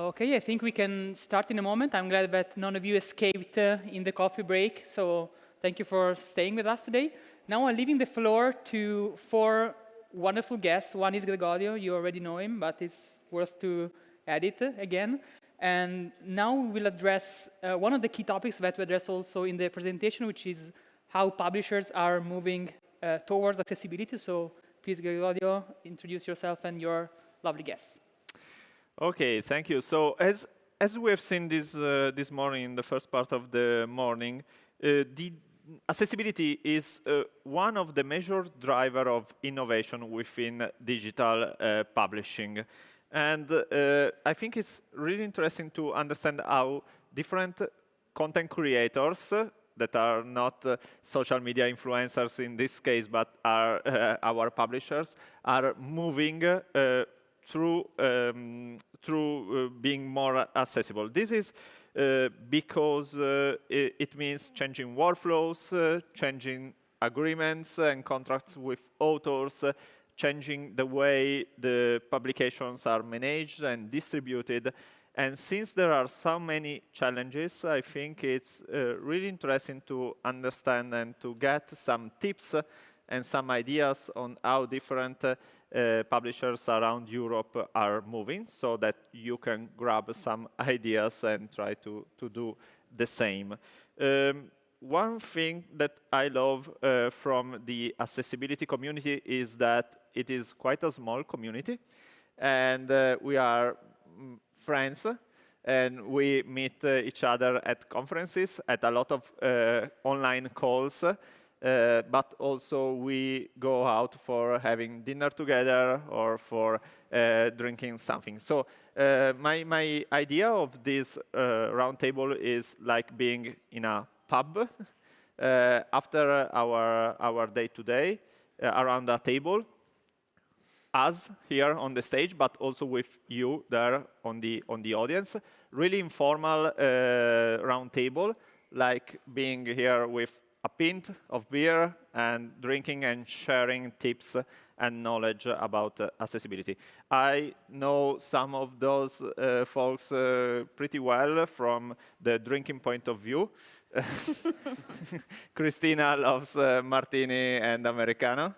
Okay, I think we can start in a moment. I'm glad that none of you escaped in the coffee break, so thank you for staying with us today. Now I'm leaving the floor to 4 wonderful guests. One is Gregorio, you already know him, but it's worth to add it again. And now we will address one of the key topics that we address also in the presentation, which is how publishers are moving towards accessibility. So please, Gregorio, introduce yourself and your lovely guests. Okay, thank you. So as we have seen this morning, in the first part of the morning, the accessibility is one of the major driver of innovation within digital publishing. And I think it's really interesting to understand how different content creators that are not social media influencers in this case, but are our publishers, are moving through being more accessible. This is because it means changing workflows, changing agreements and contracts with authors, changing the way the publications are managed and distributed. And since there are so many challenges, I think it's really interesting to understand and to get some tips and some ideas on how different publishers around Europe are moving, so that you can grab some ideas and try to do the same. One thing that I love from the accessibility community is that it is quite a small community, and we are friends, and we meet each other at conferences, at a lot of online calls, but also we go out for having dinner together or for drinking something. So my idea of this roundtable is like being in a pub after our day-to-day around a table, us here on the stage, but also with you there on the audience. Really informal roundtable, like being here with a pint of beer and drinking and sharing tips and knowledge about accessibility. I know some of those folks pretty well from the drinking point of view. Kristina loves martini and Americano.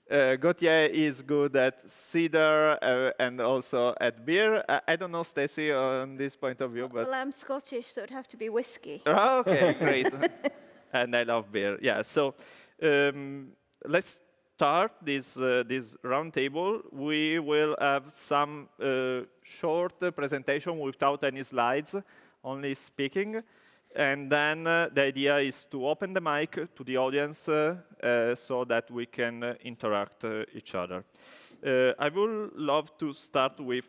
Gautier is good at cider and also at beer. I don't know, Stacy, on this point of view, but... Well, I'm Scottish, so it'd have to be whiskey. Oh, okay, great. And I love beer. Yeah, so let's start this roundtable. We will have some short presentation without any slides, only speaking. And then the idea is to open the mic to the audience so that we can interact each other. I would love to start with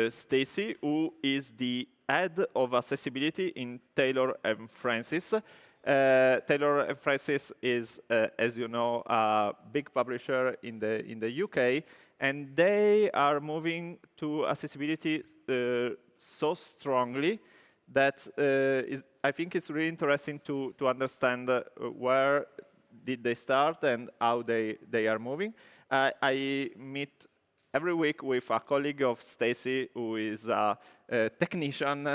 Stacy, who is the head of accessibility in Taylor&Francis. Taylor&Francis is, as you know, a big publisher in the UK, and they are moving to accessibility so strongly that I think it's really interesting to understand where did they start and how they are moving. I meet every week with a colleague of Stacy, who is a technician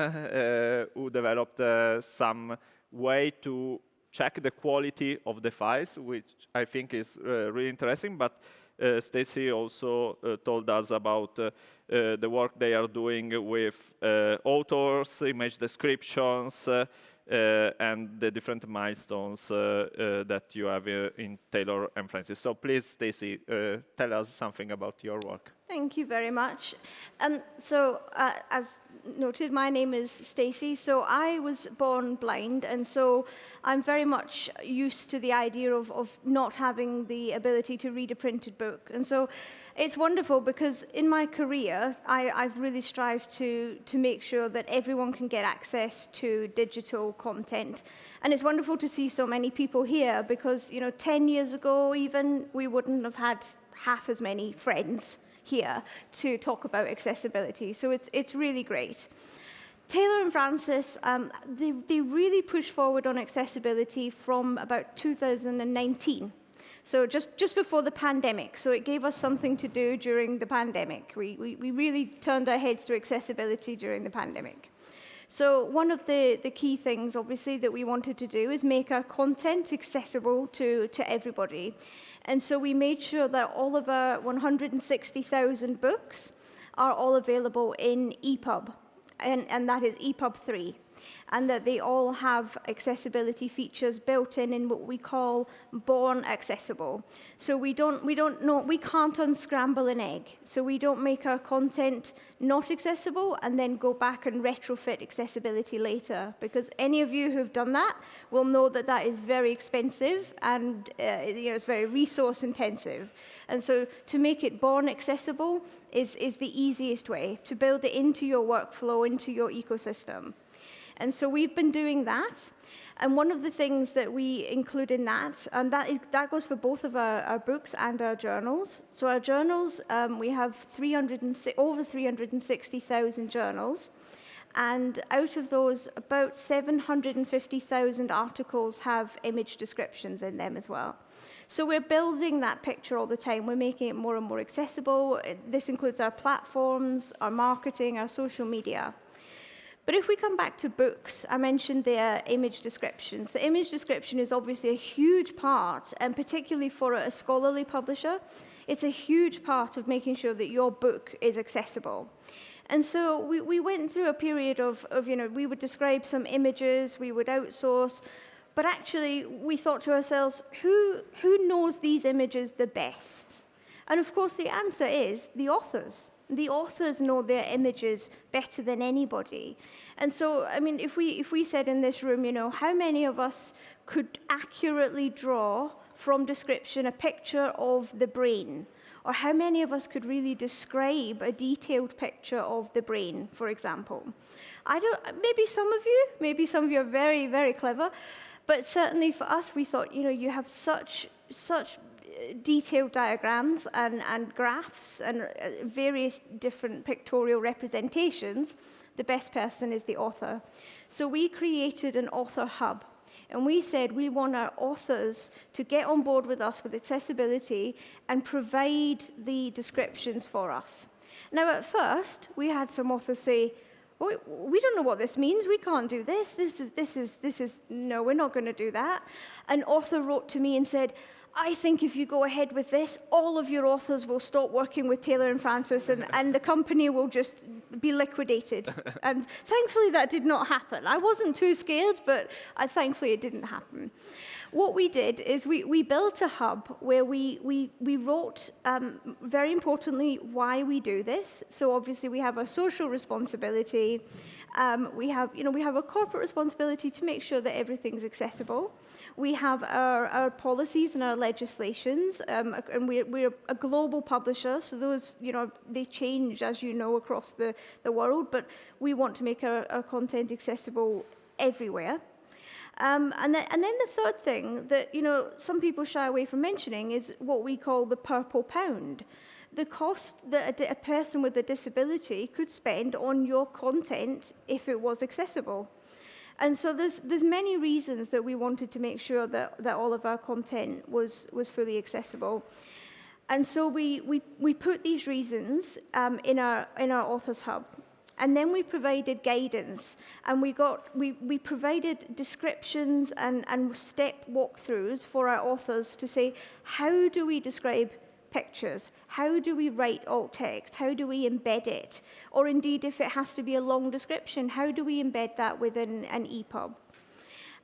who developed some way to check the quality of the files, which I think is really interesting. But Stacy also told us about the work they are doing with authors, image descriptions, and the different milestones that you have in Taylor&Francis. So please, Stacy, tell us something about your work. Thank you very much. As noted, my name is Stacy. So I was born blind, and so I'm very much used to the idea of not having the ability to read a printed book. And so it's wonderful because in my career, I've really strived to make sure that everyone can get access to digital content. And it's wonderful to see so many people here because, 10 years ago even, we wouldn't have had half as many friends here to talk about accessibility. So it's really great. Taylor&Francis, they really pushed forward on accessibility from about 2019. So just before the pandemic. So it gave us something to do during the pandemic. We really turned our heads to accessibility during the pandemic. So one of the key things, obviously, that we wanted to do is make our content accessible to everybody. And so we made sure that all of our 160,000 books are all available in EPUB, and that is EPUB 3. And that they all have accessibility features built in what we call born accessible. So we can't unscramble an egg. So we don't make our content not accessible and then go back and retrofit accessibility later. Because any of you who've done that will know that that is very expensive and it's very resource intensive. And so to make it born accessible is the easiest way to build it into your workflow, into your ecosystem. And so we've been doing that. And one of the things that we include in that, that goes for both of our books and our journals. So our journals, we have over 360,000 journals. And out of those, about 750,000 articles have image descriptions in them as well. So we're building that picture all the time. We're making it more and more accessible. This includes our platforms, our marketing, our social media. But if we come back to books, I mentioned their image description. So image description is obviously a huge part, and particularly for a scholarly publisher, it's a huge part of making sure that your book is accessible. And so we went through a period of we would describe some images, we would outsource, but actually we thought to ourselves, who knows these images the best? And of course the answer is the authors. The authors know their images better than anybody. And so, I mean, if we said in this room, how many of us could accurately draw from description a picture of the brain? Or how many of us could really describe a detailed picture of the brain, for example? Maybe some of you are very, very clever, but certainly for us, we thought, you have such detailed diagrams and graphs and various different pictorial representations, the best person is the author. So we created an author hub, and we said we want our authors to get on board with us with accessibility and provide the descriptions for us. Now, at first, we had some authors say, we don't know what this means. We can't do this. No, we're not going to do that. An author wrote to me and said, I think if you go ahead with this, all of your authors will stop working with Taylor&Francis and the company will just be liquidated. And thankfully that did not happen. I wasn't too scared, but thankfully it didn't happen. What we did is we built a hub where we wrote, very importantly, why we do this. So obviously we have a social responsibility. We have a corporate responsibility to make sure that everything's accessible. We have our policies and our legislations, and we're a global publisher, so those, they change, as you know, across the world, but we want to make our content accessible everywhere. And then the third thing that, some people shy away from mentioning is what we call the purple pound. The cost that a person with a disability could spend on your content if it was accessible. And so there's many reasons that we wanted to make sure that all of our content was fully accessible. And so we put these reasons in our Authors Hub. And then we provided guidance, and we provided descriptions and step walkthroughs for our authors to say, how do we describe pictures? How do we write alt text? How do we embed it? Or indeed, if it has to be a long description, how do we embed that within an EPUB?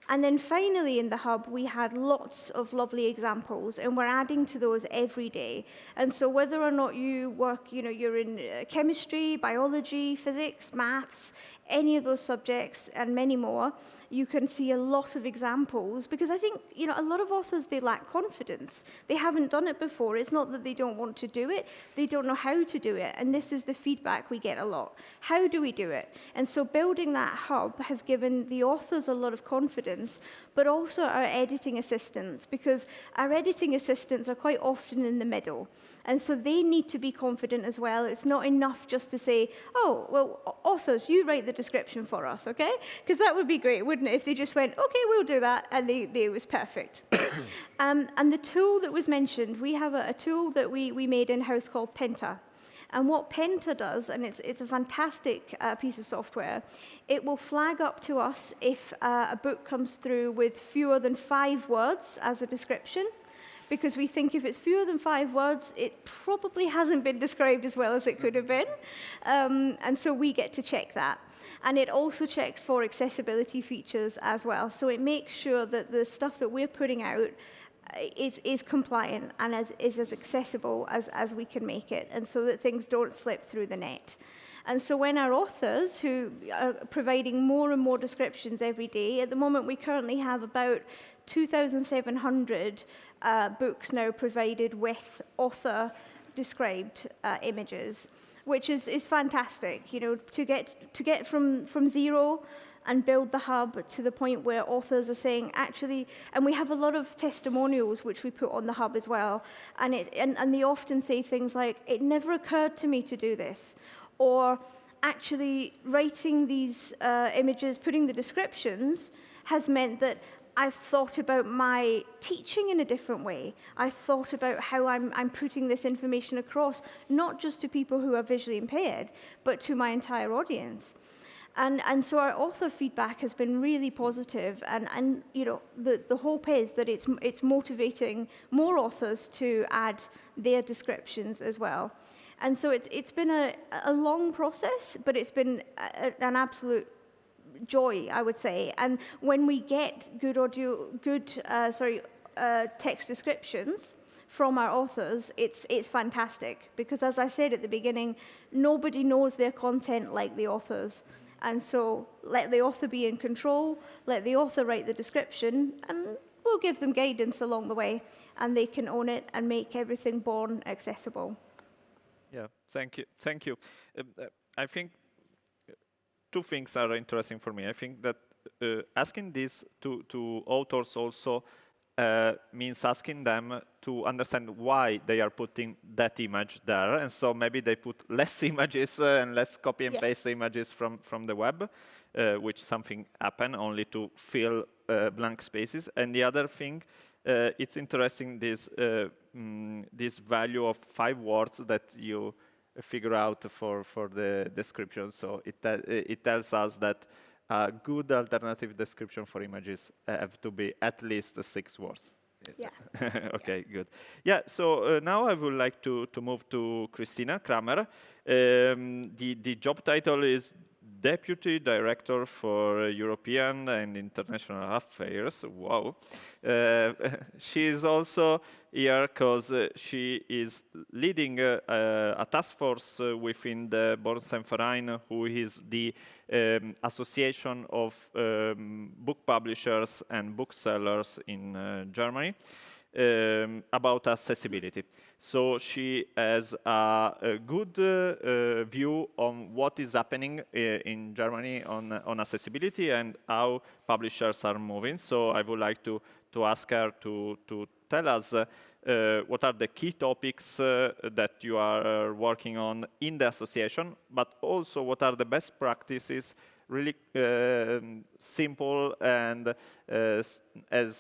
And then finally in the hub, we had lots of lovely examples, and we're adding to those every day. And so whether or not you work, you're in chemistry, biology, physics, maths, any of those subjects and many more, you can see a lot of examples, because I think, a lot of authors, they lack confidence. They haven't done it before. It's not that they don't want to do it, they don't know how to do it. And this is the feedback we get a lot. How do we do it? And so building that hub has given the authors a lot of confidence, but also our editing assistants, because our editing assistants are quite often in the middle. And so they need to be confident as well. It's not enough just to say, oh, well, authors, you write the description for us, okay? Because that would be great, wouldn't it, if they just went, okay, we'll do that, and it was perfect. And the tool that was mentioned, we have a tool that we made in-house called Penta. And what Penta does, and it's a fantastic piece of software, it will flag up to us if a book comes through with fewer than 5 words as a description, because we think if it's fewer than 5 words, it probably hasn't been described as well as it could have been. And so we get to check that. And it also checks for accessibility features as well. So it makes sure that the stuff that we're putting out is compliant and is as accessible as we can make it, and so that things don't slip through the net. And so when our authors, who are providing more and more descriptions every day, at the moment we currently have about 2,700 books now provided with author-described images, which is fantastic. You know, to get from zero and build the hub to the point where authors are saying, actually, and we have a lot of testimonials which we put on the hub as well, and they often say things like, it never occurred to me to do this, or actually writing these images, putting the descriptions, has meant that I've thought about my teaching in a different way. I've thought about how I'm putting this information across, not just to people who are visually impaired, but to my entire audience. And so our author feedback has been really positive, and you know, the hope is that it's motivating more authors to add their descriptions as well. And so it's been a long process, but it's been an absolute joy, I would say. And when we get good text descriptions from our authors, it's fantastic, because as I said at the beginning, nobody knows their content like the authors. And so let the author be in control, let the author write the description, and we'll give them guidance along the way, and they can own it and make everything born accessible. Yeah, thank you. Thank you. I think 2 things are interesting for me. I think that asking this to authors also means asking them to understand why they are putting that image there, and so maybe they put less images and less copy and paste images from the web, which something happen only to fill blank spaces. And the other thing, it's interesting this value of 5 words that you figure out for the description. So it tells us that a good alternative description for images have to be at least 6 words. Yeah. Okay, good. Yeah, so now I would like to move to Kristina Kramer. The job title is Deputy Director for European and International Affairs. Wow. She is also here because she is leading a task force within the Börsenverein, who is the association of book publishers and booksellers in Germany, about accessibility. So she has a good view on what is happening in Germany on accessibility and how publishers are moving. So I would like to ask her to tell us what are the key topics that you are working on in the association, but also what are the best practices, really simple and as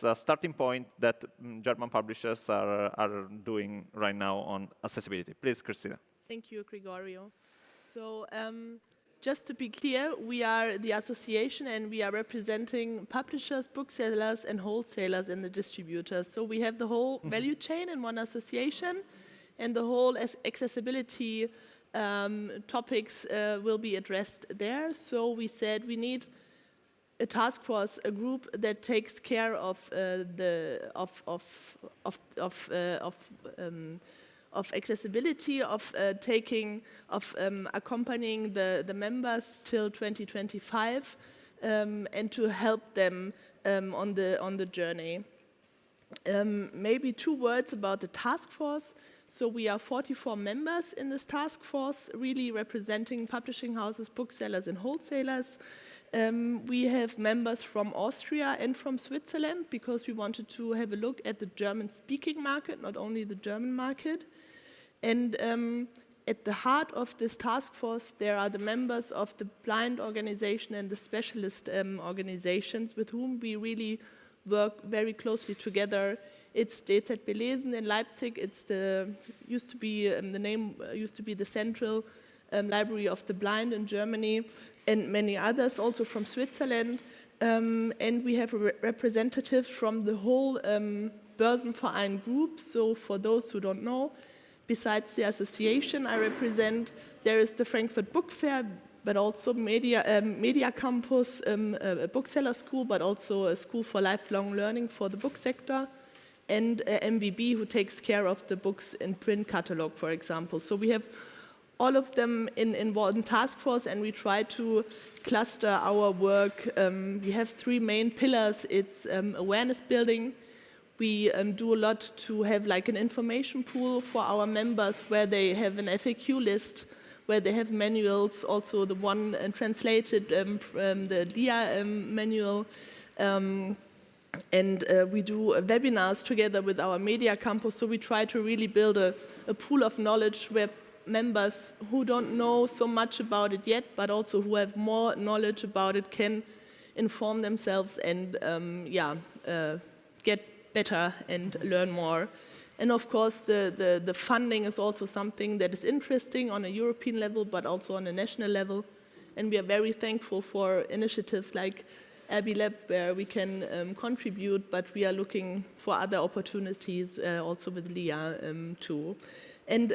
a starting point that German publishers are doing right now on accessibility. Please, Kristina. Thank you, Gregorio. So just to be clear, we are the association and we are representing publishers, booksellers and wholesalers and the distributors. So we have the whole value chain in one association, and the whole accessibility topics will be addressed there. So we said we need a task force, a group that takes care of accessibility, of accompanying the members till 2025, and to help them on the journey. Maybe 2 words about the task force. So we are 44 members in this task force, really representing publishing houses, booksellers and wholesalers. We have members from Austria and from Switzerland, because we wanted to have a look at the German-speaking market, not only the German market. And at the heart of this task force, there are the members of the blind organization and the specialist organizations with whom we really work very closely together. It's DZ Belesen in Leipzig. It's the name used to be the Central Library of the Blind in Germany, and many others also from Switzerland. And we have representatives from the whole Börsenverein group. So for those who don't know, besides the association I represent, there is the Frankfurt Book Fair, but also Media Campus, a bookseller school, but also a school for lifelong learning for the book sector, and MVB, who takes care of the books in print catalog, for example. So we have all of them in one task force, and we try to cluster our work. We have 3 main pillars. It's awareness building. We do a lot to have like an information pool for our members where they have an FAQ list, where they have manuals, also the one translated from the DIA manual. And we do webinars together with our media campus, so we try to really build a pool of knowledge where members who don't know so much about it yet, but also who have more knowledge about it, can inform themselves and get better and learn more. And of course, the funding is also something that is interesting on a European level, but also on a national level. And we are very thankful for initiatives like ABELAB, where we can contribute, but we are looking for other opportunities also with LIA too. And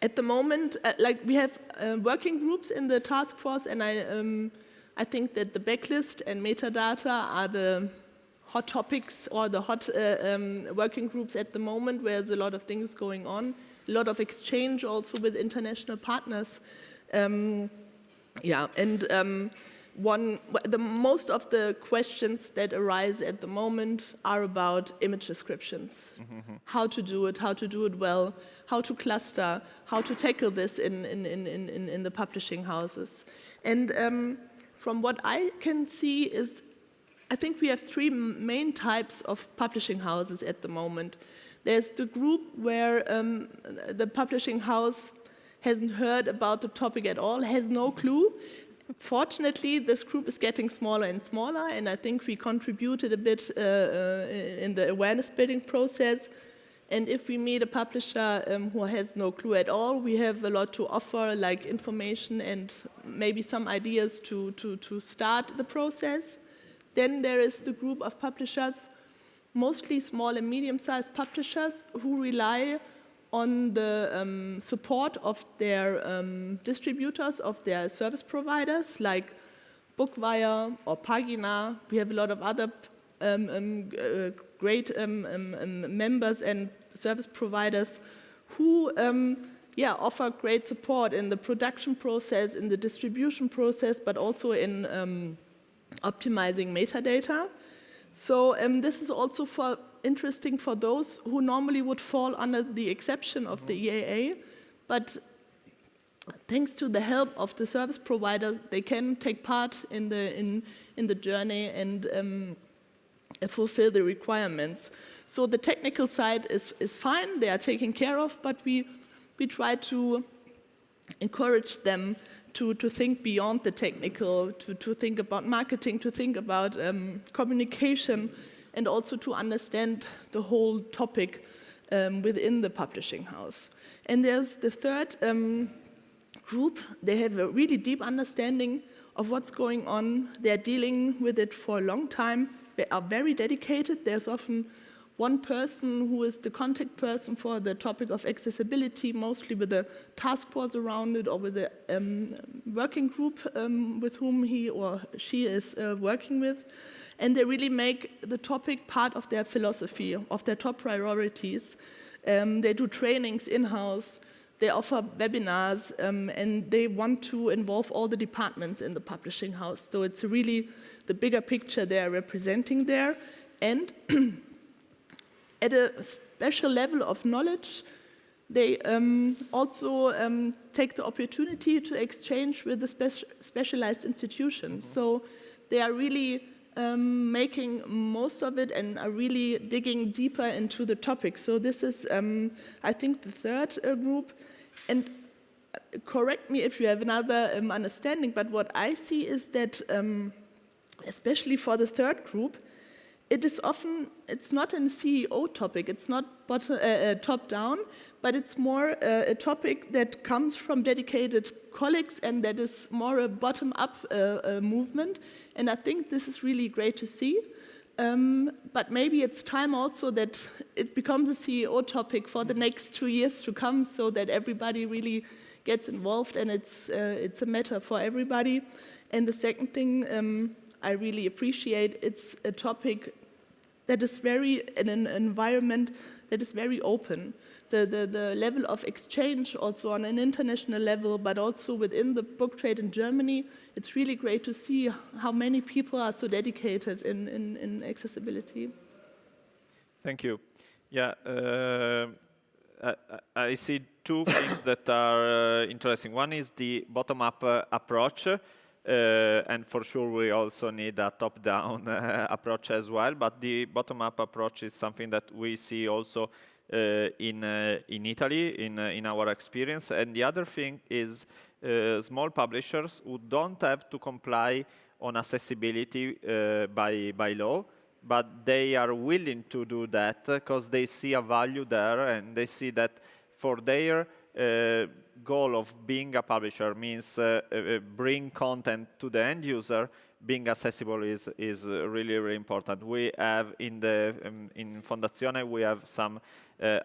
at the moment, we have working groups in the task force, and I think that the backlist and metadata are the hot topics or the hot working groups at the moment, where there's a lot of things going on, a lot of exchange also with international partners. Most of the questions that arise at the moment are about image descriptions. Mm-hmm. How to do it well, how to cluster, how to tackle this in the publishing houses. And from what I can see is, I think we have 3 main types of publishing houses at the moment. There's the group where the publishing house hasn't heard about the topic at all, has no clue. Fortunately, this group is getting smaller and smaller, and I think we contributed a bit in the awareness building process. And if we meet a publisher who has no clue at all, we have a lot to offer, like information and maybe some ideas to start the process. Then there is the group of publishers, mostly small and medium-sized publishers, who rely on the support of their distributors, of their service providers, like Bookwire or Pagina. We have a lot of other great members and service providers who offer great support in the production process, in the distribution process, but also in optimizing metadata. So this is also interesting for those who normally would fall under the exception of the EAA, but thanks to the help of the service providers, they can take part in the journey and fulfill the requirements. So the technical side is fine, they are taken care of, but we try to encourage them to think beyond the technical, to think about marketing, to think about communication, and also to understand the whole topic within the publishing house. And there's the third group. They have a really deep understanding of what's going on. They're dealing with it for a long time. They are very dedicated. There's often one person who is the contact person for the topic of accessibility, mostly with a task force around it or with a working group with whom he or she is working with. And they really make the topic part of their philosophy, of their top priorities. They do trainings in-house, they offer webinars, and they want to involve all the departments in the publishing house. So it's really the bigger picture they're representing there. And at a special level of knowledge, they also take the opportunity to exchange with the specialized institutions. Mm-hmm. So they are really making most of it and are really digging deeper into the topic. So this is, I think, the third group. And correct me if you have another understanding, but what I see is that, especially for the third group, it's not a CEO topic, it's not top-down, but it's more a topic that comes from dedicated colleagues, and that is more a bottom-up movement. And I think this is really great to see. But maybe it's time also that it becomes a CEO topic for the next 2 years to come, so that everybody really gets involved, and it's a matter for everybody. And the second thing I really appreciate, it's a topic that is in an environment that is very open. The level of exchange also on an international level, but also within the book trade in Germany, it's really great to see how many people are so dedicated in accessibility. Thank you. Yeah, I see two things that are interesting. One is the bottom-up approach, and for sure we also need a top-down approach as well, but the bottom-up approach is something that we see also in Italy, in our experience. And the other thing is small publishers who don't have to comply on accessibility by law, but they are willing to do that because they see a value there, and they see that for their goal of being a publisher means bring content to the end user. Being accessible is really, really important. We have in Fondazione, we have some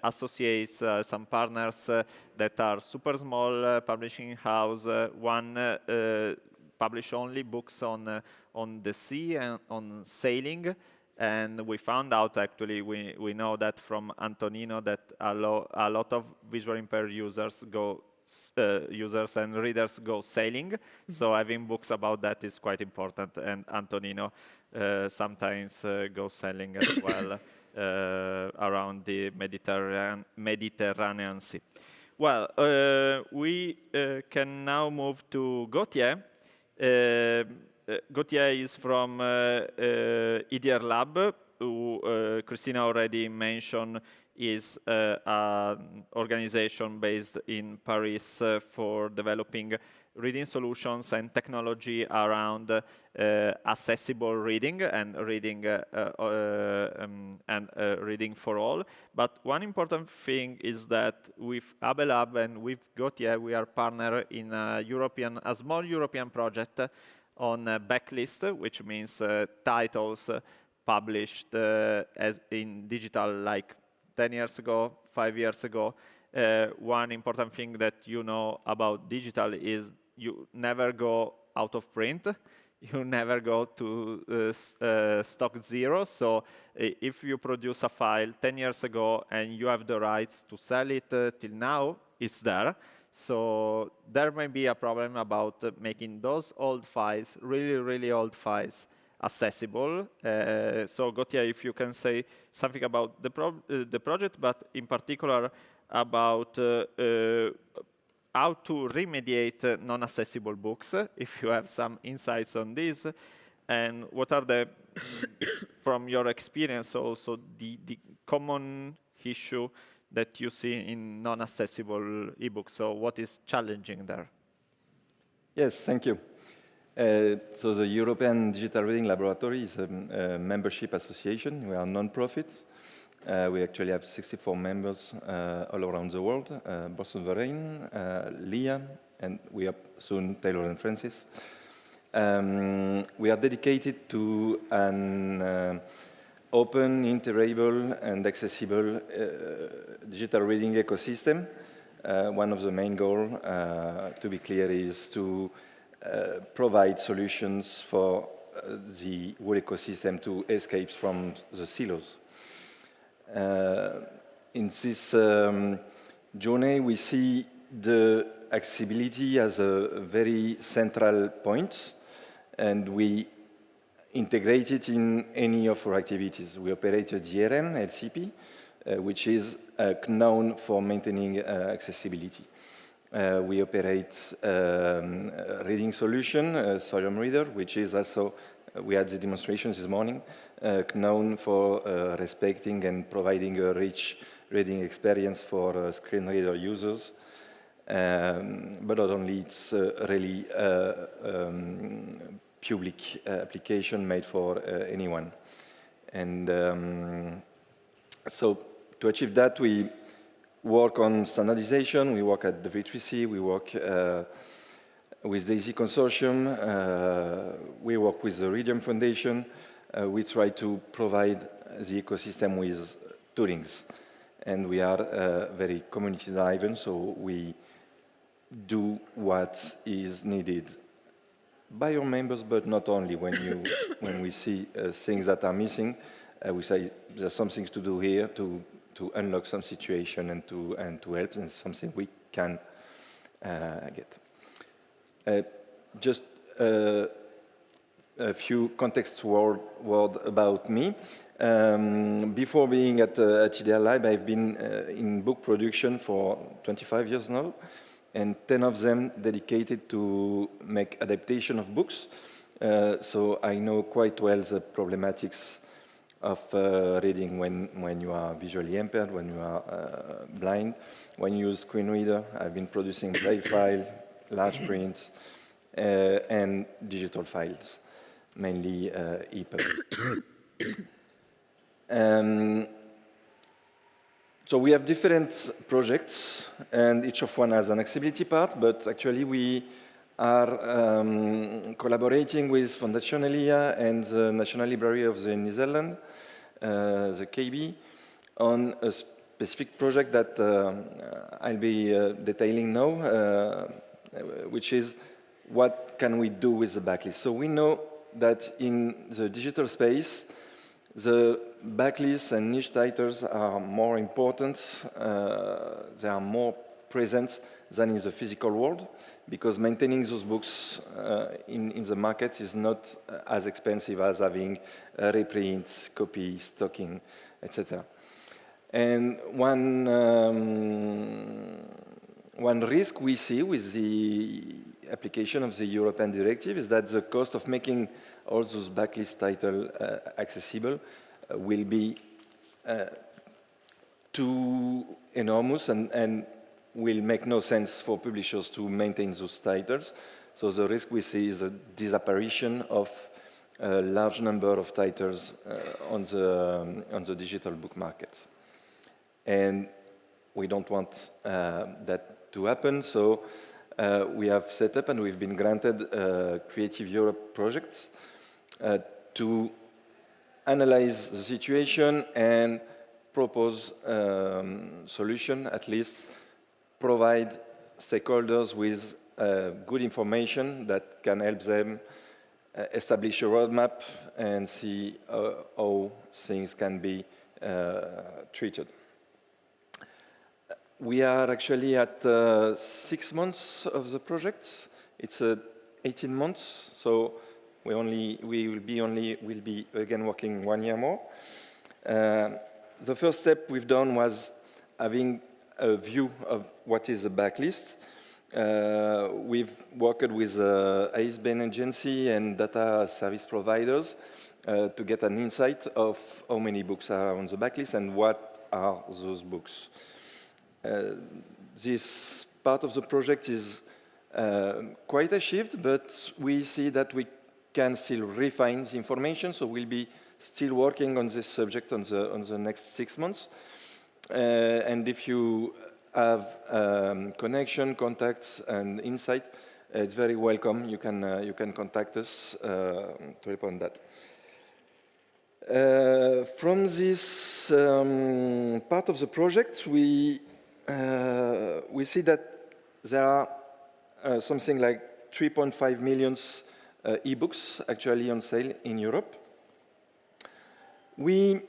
associates, some partners that are super small publishing house. One publish only books on the sea and on sailing. And we found out, actually, we know that from Antonino, that a lot of visually impaired users and readers go sailing. So having books about that is quite important. And Antonino sometimes goes sailing as well around the Mediterranean Sea. Well, we can now move to Gautier. Gautier is from ABELAB, who Kristina already mentioned is an organization based in Paris for developing reading solutions and technology around accessible reading and reading for all. But one important thing is that with ABELAB and with Gautier, we are partner in a small European project on backlist, which means titles published as in digital, like 10 years ago, 5 years ago. One important thing that you know about digital is you never go out of print. You never go to stock zero. So if you produce a file 10 years ago and you have the rights to sell it till now, it's there. So there may be a problem about making those old files, really, really old files, accessible. So Gautier, if you can say something about the project, but in particular about how to remediate non-accessible books, if you have some insights on this, and what are the, from your experience also, the common issue that you see in non-accessible ebooks. So what is challenging there? Yes, thank you. So the European Digital Reading Laboratory is a membership association. We are non-profit. We actually have 64 members all around the world, Börsenverein, LIA, and we are soon Taylor&Francis. We are dedicated to an open, interoperable, and accessible digital reading ecosystem. One of the main goals, to be clear, is to provide solutions for the whole ecosystem to escape from the silos. In this journey, we see the accessibility as a very central point, and we integrate it in any of our activities. We operate a DRM, LCP, which is known for maintaining accessibility. We operate a reading solution, a Solium reader, which is also, we had the demonstration this morning, known for respecting and providing a rich reading experience for screen reader users. but not only, it's really public application made for anyone. And so to achieve that, we work on standardization, we work at the V3C, we work with the EASY Consortium, we work with the Iridium Foundation, we try to provide the ecosystem with toolings. And we are very community-driven, so we do what is needed by your members, but not only. When we see things that are missing, we say there's some things to do here to unlock some situation and to help, and something we can get. Just a few context word about me. Before being at ABELAB, I've been in book production for 25 years now, and 10 of them dedicated to make adaptation of books. So I know quite well the problematics of reading when you are visually impaired, when you are blind, when you use screen reader. I've been producing braille file, large print, and digital files, mainly EPUB. So we have different projects, and each of one has an accessibility part, but actually we are collaborating with Fondation Elia and the National Library of the Netherlands, the KB, on a specific project that I'll be detailing now, which is what can we do with the backlist. So we know that in the digital space, the backlists and niche titles are more important, they are more present than in the physical world, because maintaining those books in the market is not as expensive as having a reprint, copy, stocking, etc. And one risk we see with the application of the European directive is that the cost of making all those backlist titles accessible will be too enormous and will make no sense for publishers to maintain those titles. So the risk we see is a disapparition of a large number of titles on the digital book market. And we don't want that to happen, so we have set up and we've been granted a Creative Europe project to analyze the situation and propose solution, at least provide stakeholders with good information that can help them establish a roadmap and see how things can be treated. We are actually at 6 months of the project. It's 18 months, so we will be again working 1 year more. The first step we've done was having a view of what is a backlist. We've worked with ISBN agency and data service providers to get an insight of how many books are on the backlist and what are those books. This part of the project is quite achieved, but we see that we can still refine the information, so we'll be still working on this subject on the next 6 months. And if you have connection, contacts, and insight, it's very welcome. You can contact us to help on that. From this part of the project, we see that there are something like 3.5 million e-books actually on sale in Europe. We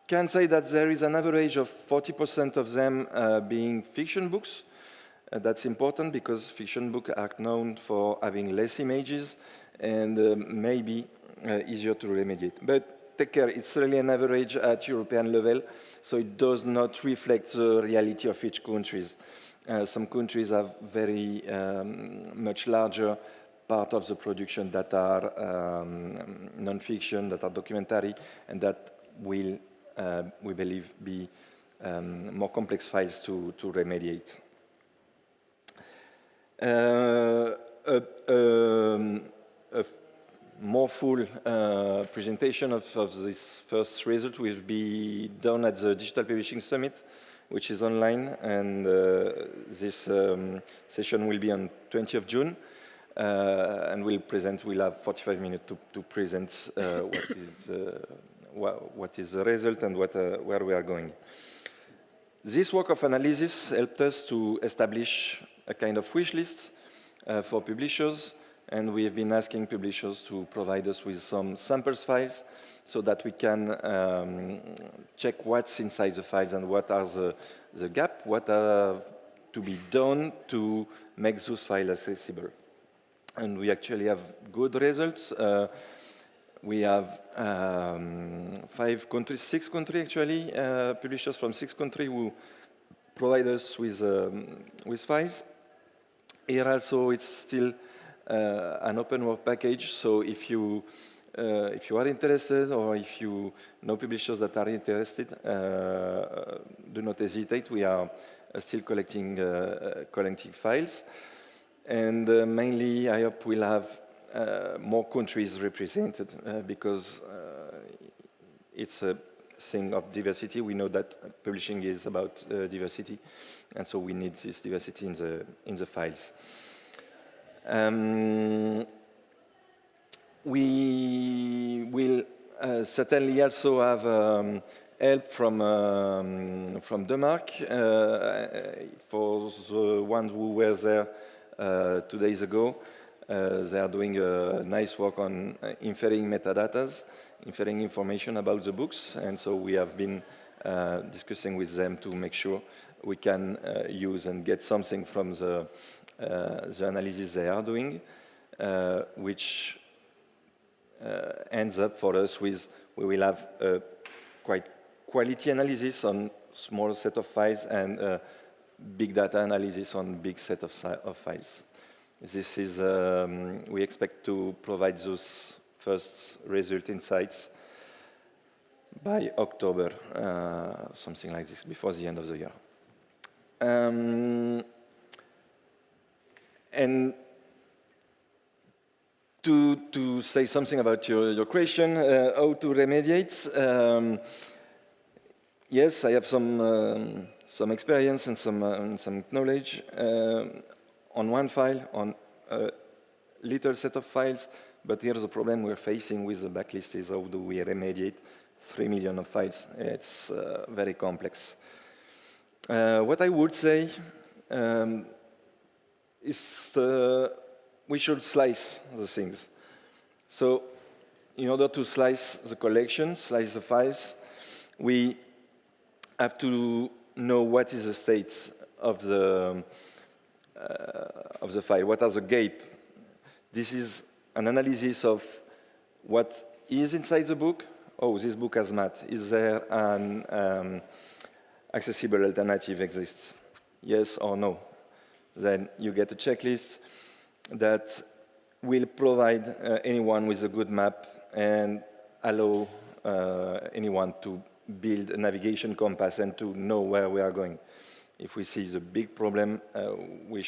can say that there is an average of 40% of them being fiction books. That's important because fiction books are known for having less images and maybe easier to remediate. But take care, it's really an average at European level, so it does not reflect the reality of each country. Some countries have very much larger part of the production that are non-fiction, that are documentary, and that will, we believe, be more complex files to remediate. A more full presentation of this first result will be done at the Digital Publishing Summit, which is online, and this session will be on 20th of June, and we'll have 45 minutes to present what is the result and where we are going. This work of analysis helped us to establish a kind of wish list for publishers, and we have been asking publishers to provide us with some samples files so that we can check what's inside the files and what are the gaps, what are to be done to make those files accessible. And we actually have good results. We have 6 countries actually, publishers from 6 countries who provide us with files. Here also it's still an open work package, so if you are interested or if you know publishers that are interested, do not hesitate. We are still collecting files, and mainly I hope we'll have more countries represented because it's a thing of diversity. We know that publishing is about diversity, and so we need this diversity in the files. We will certainly also have help from Denmark. For the ones who were there 2 days ago, they are doing a nice work on inferring metadata, inferring information about the books, and so we have been discussing with them to make sure we can use and get something from the analysis they are doing, which ends up for us with, we will have a quite quality analysis on small set of files and big data analysis on big set of files. This is, we expect to provide those first result insights by October, something like this, before the end of the year. And to say something about your question, how to remediate. Yes, I have some experience and some knowledge on one file, on a little set of files, but here's the problem we're facing with the backlist is how do we remediate 3 million of files? It's very complex. What I would say is we should slice the things. So in order to slice the collection, slice the files, we have to know what is the state of the file, what are the gaps. This is an analysis of what is inside the book. Oh, this book has math. Is there an accessible alternative exists? Yes or no? Then you get a checklist that will provide anyone with a good map and allow anyone to build a navigation compass and to know where we are going. If we see the big problem, we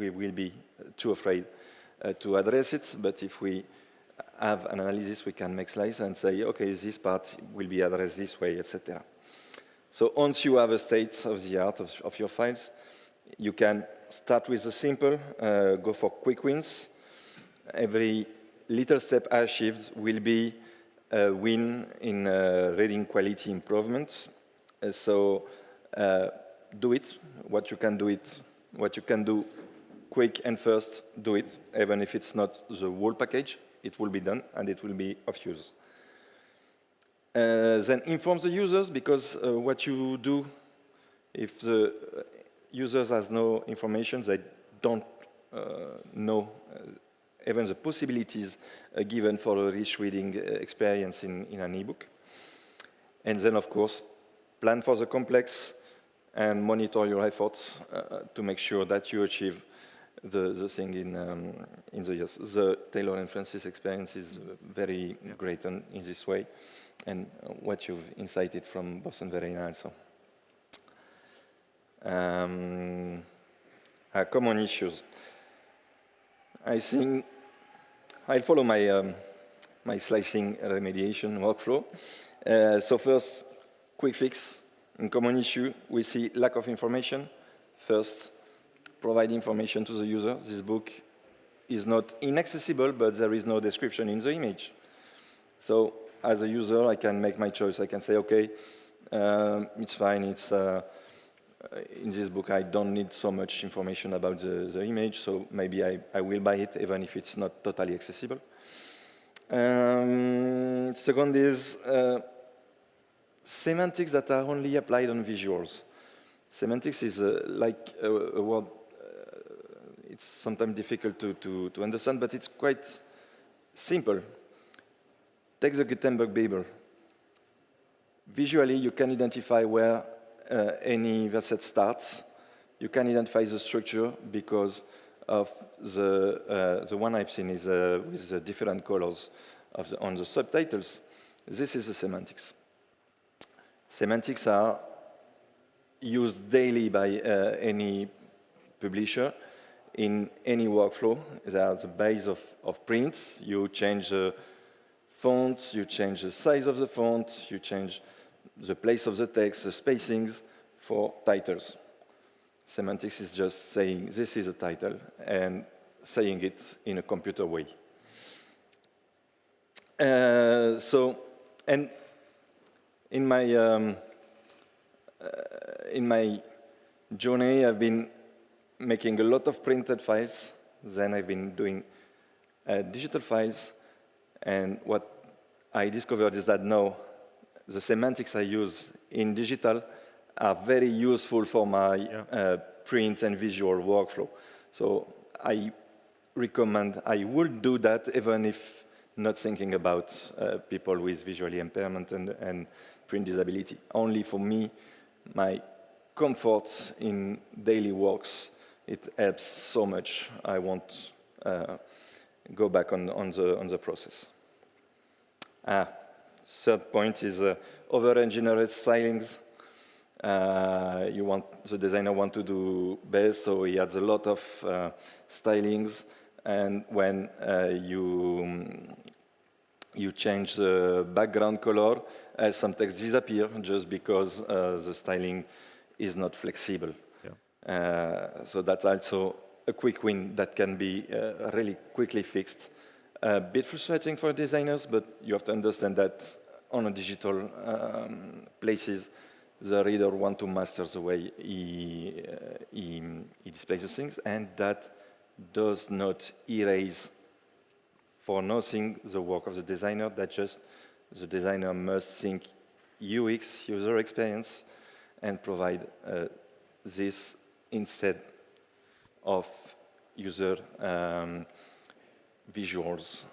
will be too afraid to address it, but if we have an analysis, we can make slices and say, okay, this part will be addressed this way, etc. So once you have a state of the art of your files, you can start with the simple, go for quick wins. Every little step achieved will be a win in reading quality improvement. So do it, what you can do quick and first, do it. Even if it's not the whole package, it will be done and it will be of use. Then inform the users, because what you do, if the users has no information, they don't know even the possibilities given for a rich reading experience in an ebook. And then, of course, plan for the complex and monitor your efforts to make sure that you achieve the thing in the years. The Taylor&Francis experience is very great in this way, and what you've incited from Börsenverein also. Common issues. I think I'll follow my slicing remediation workflow. So first, quick fix. In common issue, we see lack of information. First, provide information to the user. This book is not inaccessible, but there is no description in the image. So as a user, I can make my choice. I can say, okay, it's fine. It's in this book, I don't need so much information about the image, so maybe I will buy it, even if it's not totally accessible. Second is semantics that are only applied on visuals. Semantics is like a word, it's sometimes difficult to understand, but it's quite simple. Take the Gutenberg Bible. Visually, you can identify where any verset starts. You can identify the structure because of the one I've seen is with the different colors on the subtitles. This is the semantics. Semantics are used daily by any publisher in any workflow. They are the base of prints. You change the font, you change the size of the font, you change the place of the text, the spacings for titles. Semantics is just saying this is a title and saying it in a computer way. And in my journey, I've been making a lot of printed files. Then I've been doing digital files. And what I discovered is that now the semantics I use in digital are very useful for my print and visual workflow. So I recommend, I would do that even if not thinking about people with visual impairment and print disability. Only for me, my comfort in daily works, it helps so much. I won't go back on the process. Third point is over-engineered stylings. The designer wants to do best, so he adds a lot of stylings. And when you change the background color, some text disappear just because the styling is not flexible. Yeah. So that's also a quick win that can be really quickly fixed. A bit frustrating for designers, but you have to understand that on a digital places, the reader wants to master the way he displays the things, and that does not erase for nothing the work of the designer. That just the designer must think UX, user experience, and provide this instead of user visuals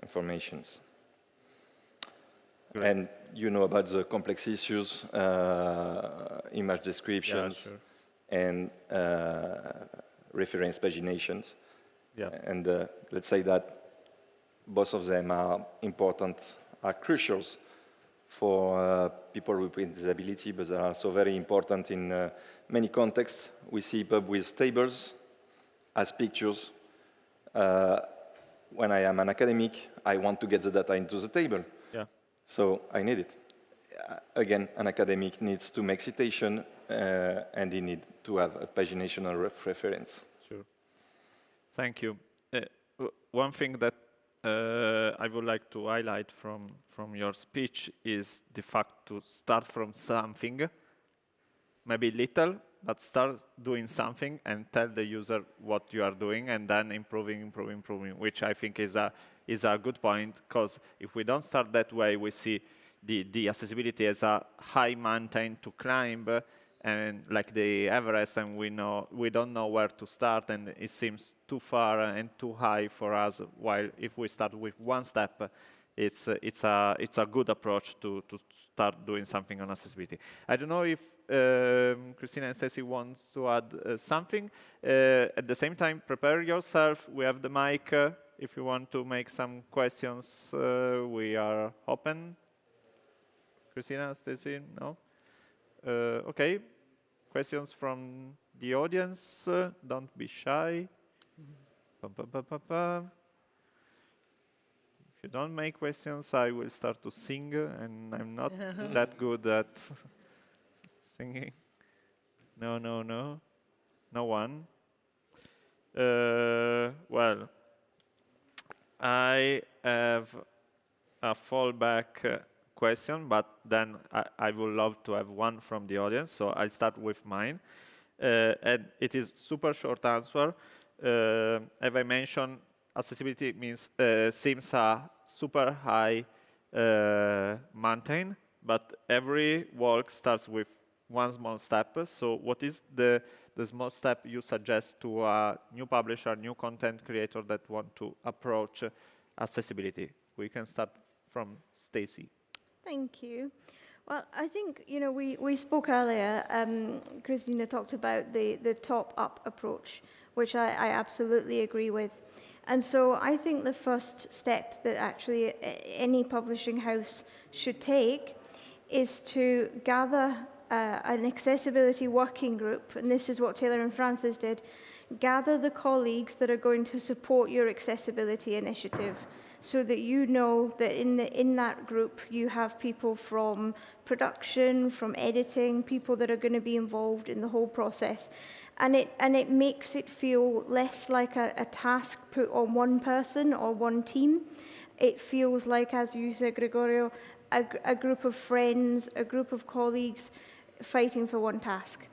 informations. Great. And you know about the complex issues, image descriptions, and reference paginations. Yeah. And let's say that both of them are important, are crucial for people with print disability, but they are also very important in many contexts. We see EPUB with tables as pictures. When I am an academic, I want to get the data into the table. Yeah. So I need it. Again, an academic needs to make citation, and he needs to have a pagination or reference. Sure. Thank you. One thing that I would like to highlight from your speech is the fact to start from something, maybe little, but start doing something and tell the user what you are doing, and then improving, which I think is a good point, because if we don't start that way, we see the accessibility as a high mountain to climb, and like the Everest, and we don't know where to start, and it seems too far and too high for us. While if we start with one step, it's a good approach to start doing something on accessibility. I don't know if Kristina and Stacy wants to add something. At the same time, prepare yourself. We have the mic. If you want to make some questions, we are open. Kristina, Stacy, no? Okay. Questions from the audience? Don't be shy. If you don't make questions, I will start to sing, and I'm not that good at singing. No, no, no. No one. Well, I have a fallback question, but then I would love to have one from the audience, so I'll start with mine. And it is super short answer. As I mentioned, accessibility seems a super high mountain, but every walk starts with one small step. So what is the small step you suggest to a new publisher, new content creator that want to approach accessibility? We can start from Stacy. Thank you. Well, I think, we spoke earlier, Kristina talked about the top-up approach, which I absolutely agree with. And so I think the first step that actually any publishing house should take is to gather an accessibility working group, and this is what Taylor&Francis did. Gather the colleagues that are going to support your accessibility initiative, so that you know that in that group you have people from production, from editing, people that are going to be involved in the whole process. And it makes it feel less like a task put on one person or one team. It feels like, as you said, Gregorio, a group of friends, a group of colleagues fighting for one task.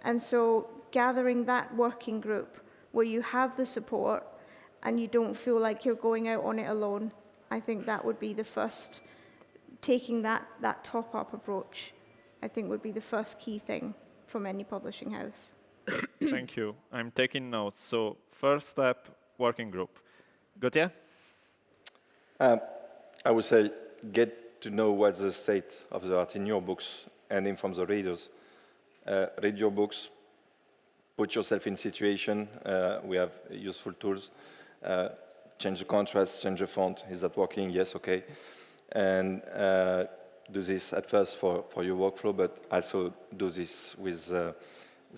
And so gathering that working group where you have the support and you don't feel like you're going out on it alone, I think that would be the first, taking that top-up approach, I think would be the first key thing from any publishing house. Thank you. I'm taking notes. So first step, working group. Gautier? I would say get to know what's the state of the art in your books and from the readers. Read your books, put yourself in situation. We have useful tools. Change the contrast, change the font. Is that working? Yes, okay. And do this at first for your workflow, but also do this with the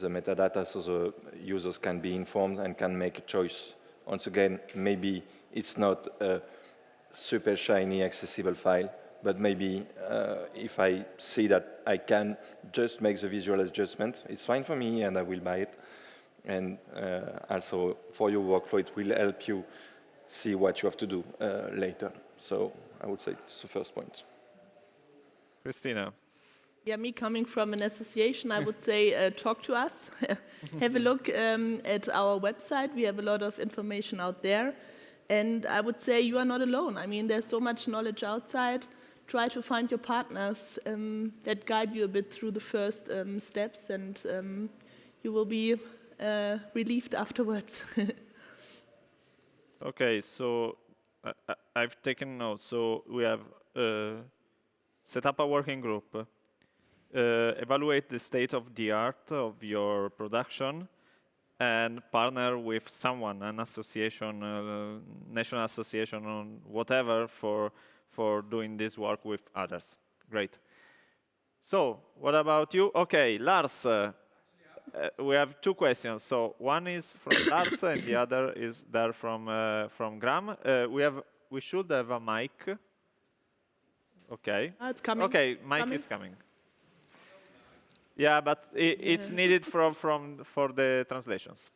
metadata so the users can be informed and can make a choice. Once again, maybe it's not a super shiny accessible file, but maybe if I see that I can just make the visual adjustment, it's fine for me and I will buy it. And also for your workflow, it will help you see what you have to do later. So I would say it's the first point. Kristina? Yeah, me coming from an association, I would say talk to us. Have a look at our website. We have a lot of information out there. And I would say you are not alone. I mean, there's so much knowledge outside. Try to find your partners that guide you a bit through the first steps, and you will be relieved afterwards. Okay, so I've taken notes. So we have set up a working group, evaluate the state of the art of your production, and partner with someone, an association, national association, or whatever, for doing this work with others. Great. So, what about you? Okay, Lars. We have two questions. So one is from Lars, and the other is there from Graham. We should have a mic. Okay. It's coming. Okay, mic is coming. Yeah, but it's needed for the translations.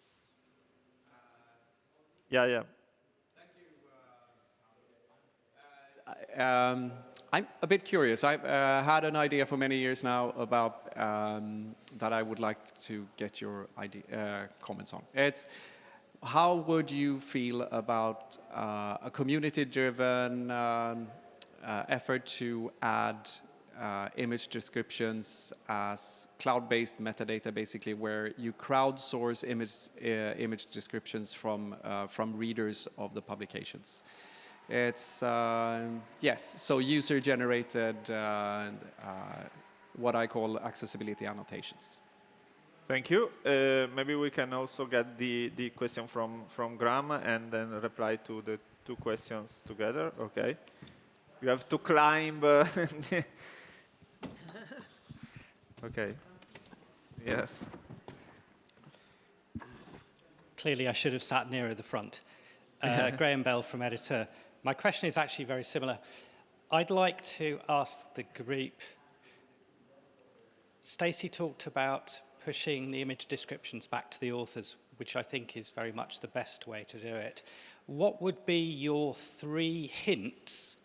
Yeah. Thank you. I'm a bit curious. I've had an idea for many years now about that I would like to get your comments on. It's how would you feel about a community-driven effort to add image descriptions as cloud-based metadata, basically, where you crowdsource image descriptions from readers of the publications. It's, yes, so user-generated, what I call accessibility annotations. Thank you. Maybe we can also get the question from Graham and then reply to the two questions together. Okay. You have to climb. Okay. Yes. Clearly, I should have sat nearer the front. Graham Bell from Editor. My question is actually very similar. I'd like to ask the group, Stacey talked about pushing the image descriptions back to the authors, which I think is very much the best way to do it. What would be your 3 hints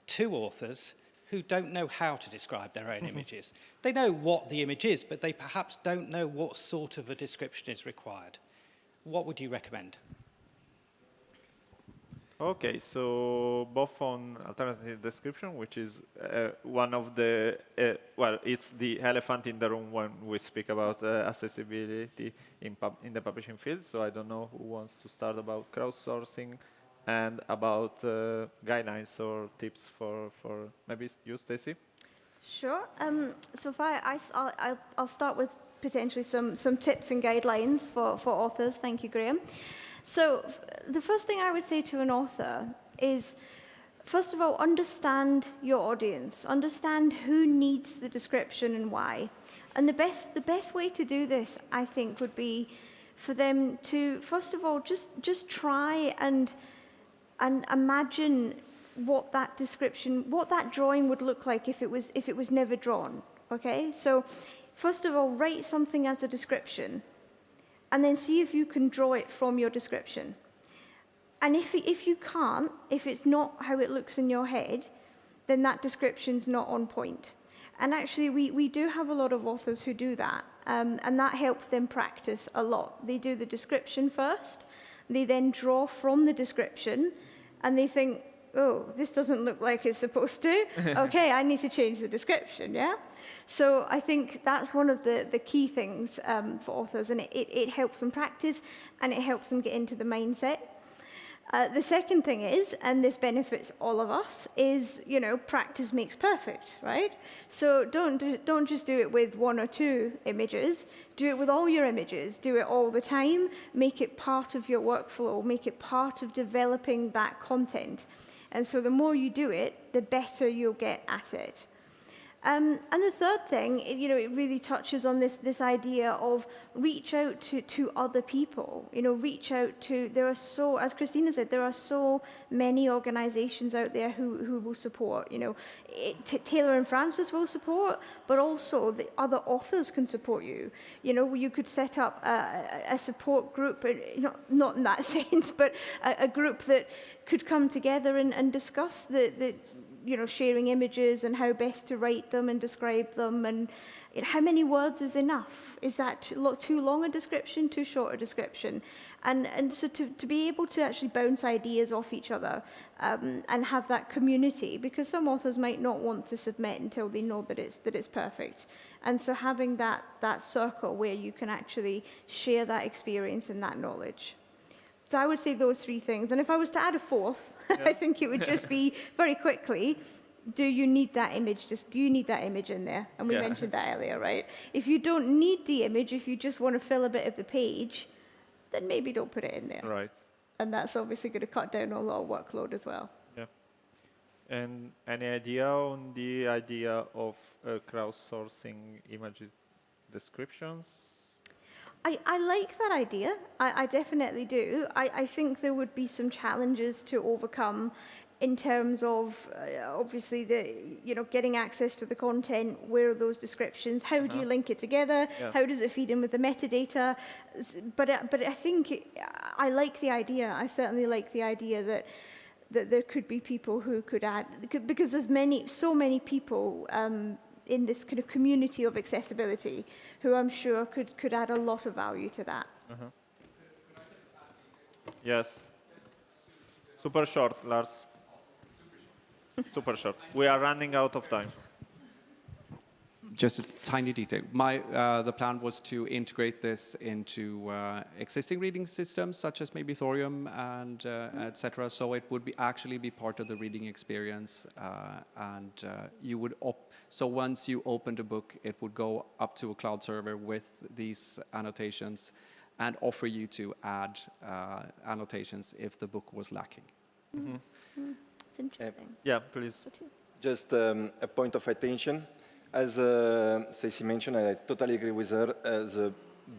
to authors who don't know how to describe their own images? They know what the image is, but they perhaps don't know what sort of a description is required. What would you recommend? Okay, so both on alternative description, which is one of the, well, it's the elephant in the room when we speak about accessibility in the publishing field. So I don't know who wants to start about crowdsourcing and about guidelines or tips for maybe you, Stacey? Sure. So if I'll start with potentially some tips and guidelines for authors. Thank you, Graham. So the first thing I would say to an author is, first of all, understand your audience. Understand who needs the description and why. And the best way to do this, I think, would be for them to, first of all, just try and imagine what that description, what that drawing would look like if it was never drawn. Okay? So first of all, write something as a description, and then see if you can draw it from your description. And if you can't, if it's not how it looks in your head, then that description's not on point. And actually, we do have a lot of authors who do that, and that helps them practice a lot. They do the description first, they then draw from the description, and they think, oh, this doesn't look like it's supposed to. Okay, I need to change the description, yeah? So I think that's one of the key things for authors, and it helps them practice, and it helps them get into the mindset. The second thing is, and this benefits all of us, is, you know, practice makes perfect, right? So don't just do it with 1 or 2 images. Do it with all your images. Do it all the time. Make it part of your workflow. Make it part of developing that content. And so the more you do it, the better you'll get at it. And the third thing, you know, it really touches on this idea of reach out to other people. You know, reach out to, there are so, as Kristina said, there are so many organizations out there who will support. You know, Taylor&Francis will support, but also the other authors can support you. You know, you could set up a support group, not in that sense, but a group that could come together and discuss the you know, sharing images and how best to write them and describe them, and you know, how many words is enough? Is that too long a description, too short a description? And so to be able to actually bounce ideas off each other and have that community, because some authors might not want to submit until they know that it's perfect. And so having that circle where you can actually share that experience and that knowledge. So I would say those 3 things. And if I was to add a 4th, yeah. I think it would just be very quickly, do you need that image? Do you need that image in there? And we mentioned that earlier, right? If you don't need the image, if you just want to fill a bit of the page, then maybe don't put it in there. Right. And that's obviously going to cut down a lot of workload as well. Yeah. And any idea on the idea of crowdsourcing image descriptions? I like that idea. I definitely do. I think there would be some challenges to overcome in terms of obviously getting access to the content. Where are those descriptions? How do you link it together? Yeah. How does it feed in with the metadata? But I think I like the idea. I certainly like the idea that there could be people who could add, because there's so many people in this kind of community of accessibility who I'm sure could add a lot of value to that. Yes. Super short, Lars. Super short. We are running out of time. Just a tiny detail. The plan was to integrate this into existing reading systems, such as maybe Thorium and etc. So it would actually be part of the reading experience, and you would so once you opened a book, it would go up to a cloud server with these annotations, and offer you to add annotations if the book was lacking. It's interesting. Yeah, please. Just a point of attention. As Stacey mentioned, I totally agree with her. The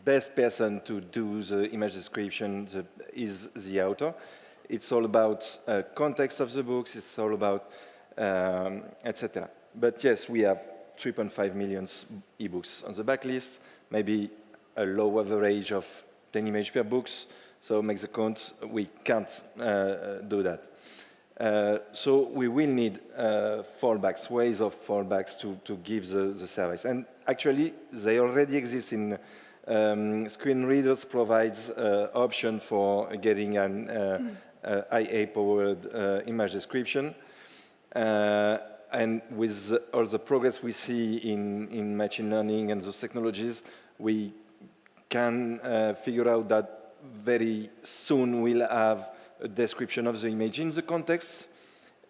best person to do the image description is the author. It's all about context of the books. It's all about etc. But yes, we have 3.5 million ebooks on the backlist, maybe a low average of 10 images per books. So make the count. We can't do that. So we will need fallbacks, ways of fallbacks to give the service. And actually, they already exist in screen readers provides option for getting an IA-powered image description. And with all the progress we see in machine learning and those technologies, we can figure out that very soon we'll have a description of the image in the context.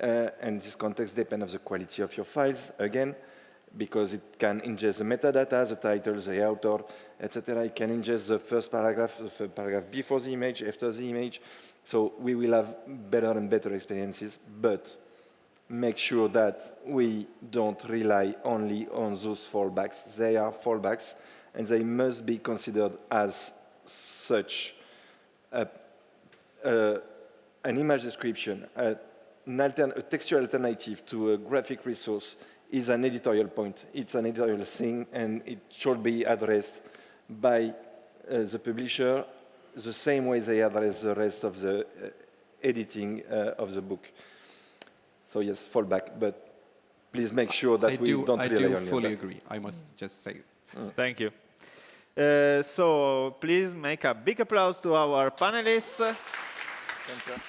And this context depends on the quality of your files, again, because it can ingest the metadata, the title, the author, etc. It can ingest the first paragraph, the paragraph before the image, after the image. So we will have better and better experiences, but make sure that we don't rely only on those fallbacks. They are fallbacks, and they must be considered as such. An image description, a textual alternative to a graphic resource is an editorial point. It's an editorial thing, and it should be addressed by the publisher the same way they address the rest of the editing of the book. So yes, fallback, but please make sure that we don't rely on that. I do fully agree, I must just say. Thank you. So please make a big applause to our panelists. Thank you.